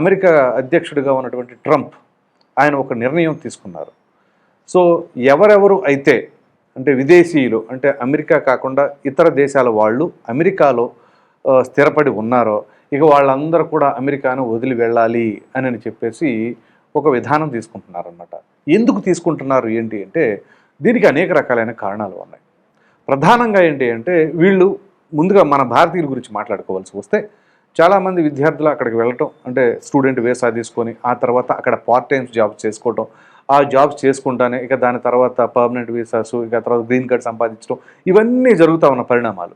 America అధ్యక్షుడిగా ఉన్నటువంటి Trump ఆయన ఒక నిర్ణయం తీసుకున్నారు. సో ఎవరెవరు అయితే అంటే విదేశీయులు అంటే అమెరికా కాకుండా ఇతర దేశాల వాళ్ళు అమెరికాలో స్థిరపడి ఉన్నారో ఇక వాళ్ళందరూ కూడా అమెరికాను వదిలి వెళ్ళాలి అని చెప్పేసి ఒక విధానం తీసుకుంటున్నారన్నమాట. ఎందుకు తీసుకుంటున్నారు ఏంటి అంటే దీనికి అనేక రకాలైన కారణాలు ఉన్నాయి. ప్రధానంగా ఏంటి అంటే వీళ్ళు ముందుగా మన భారతీయుల గురించి మాట్లాడుకోవాల్సి వస్తే చాలామంది విద్యార్థులు అక్కడికి వెళ్ళటం అంటే స్టూడెంట్ వీసా తీసుకొని ఆ తర్వాత అక్కడ పార్ట్ టైమ్స్ జాబ్స్ చేసుకోవటం, ఆ జాబ్స్ చేసుకుంటానే ఇక దాని తర్వాత పర్మనెంట్ వీసాసు ఇక తర్వాత గ్రీన్ కార్డ్ సంపాదించడం ఇవన్నీ జరుగుతూ ఉన్న పరిణామాలు.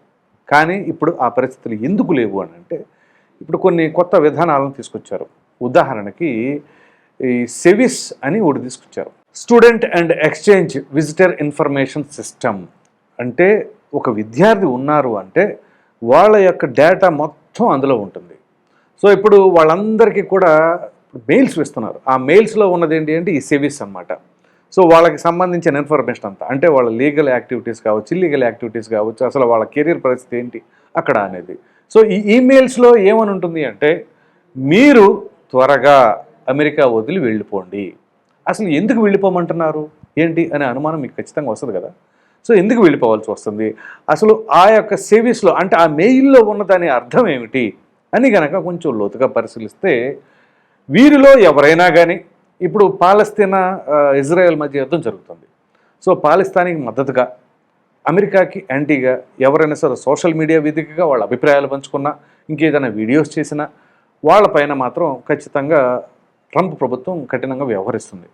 కానీ ఇప్పుడు ఆ పరిస్థితులు ఎందుకు లేవు అని అంటే ఇప్పుడు కొన్ని కొత్త విధానాలను తీసుకొచ్చారు. ఉదాహరణకి ఈ సెవిస్ అని ఒకటి తీసుకొచ్చారు, student and exchange visitor information system. అంటే ఒక విద్యార్థి ఉన్నారు అంటే వాళ్ళ యొక్క డేటా మొత్తం అందులో ఉంటుంది. సో ఇప్పుడు వాళ్ళందరికీ కూడా మెయిల్స్ ఇస్తున్నారు. ఆ మెయిల్స్లో ఉన్నది ఏంటి అంటే ఈ సెవిస్ అన్నమాట. సో వాళ్ళకి సంబంధించిన ఇన్ఫర్మేషన్ అంతా అంటే వాళ్ళ లీగల్ యాక్టివిటీస్ కావచ్చు, ఇల్లీగల్ యాక్టివిటీస్ కావచ్చు, అసలు వాళ్ళ కెరీర్ పరిస్థితి ఏంటి అక్కడ అనేది. సో ఈ ఈమెయిల్స్లో ఏమని ఉంటుంది అంటే మీరు త్వరగా అమెరికా వదిలి వెళ్ళిపోండి. అసలు ఎందుకు వెళ్ళిపోమంటున్నారు ఏంటి అనే అనుమానం మీకు ఖచ్చితంగా వస్తుంది కదా. సో ఎందుకు వెళ్ళిపోవాల్సి వస్తుంది, అసలు ఆ యొక్క సేవిస్లో అంటే ఆ మెయిల్లో ఉన్నదాని అర్థం ఏమిటి అని కనుక కొంచెం లోతుగా పరిశీలిస్తే వీరిలో ఎవరైనా కానీ ఇప్పుడు పాలస్తీనా ఇజ్రాయెల్ మధ్య యుద్ధం జరుగుతుంది. సో పాలస్తీనాకి మద్దతుగా అమెరికాకి యాంటీగా ఎవరైనా సరే సోషల్ మీడియా వేదికగా వాళ్ళ అభిప్రాయాలు పంచుకున్నా ఇంకేదైనా వీడియోస్ చేసినా వాళ్ళపైన మాత్రం ఖచ్చితంగా ట్రంప్ ప్రభుత్వం కఠినంగా వ్యవహరిస్తుంది.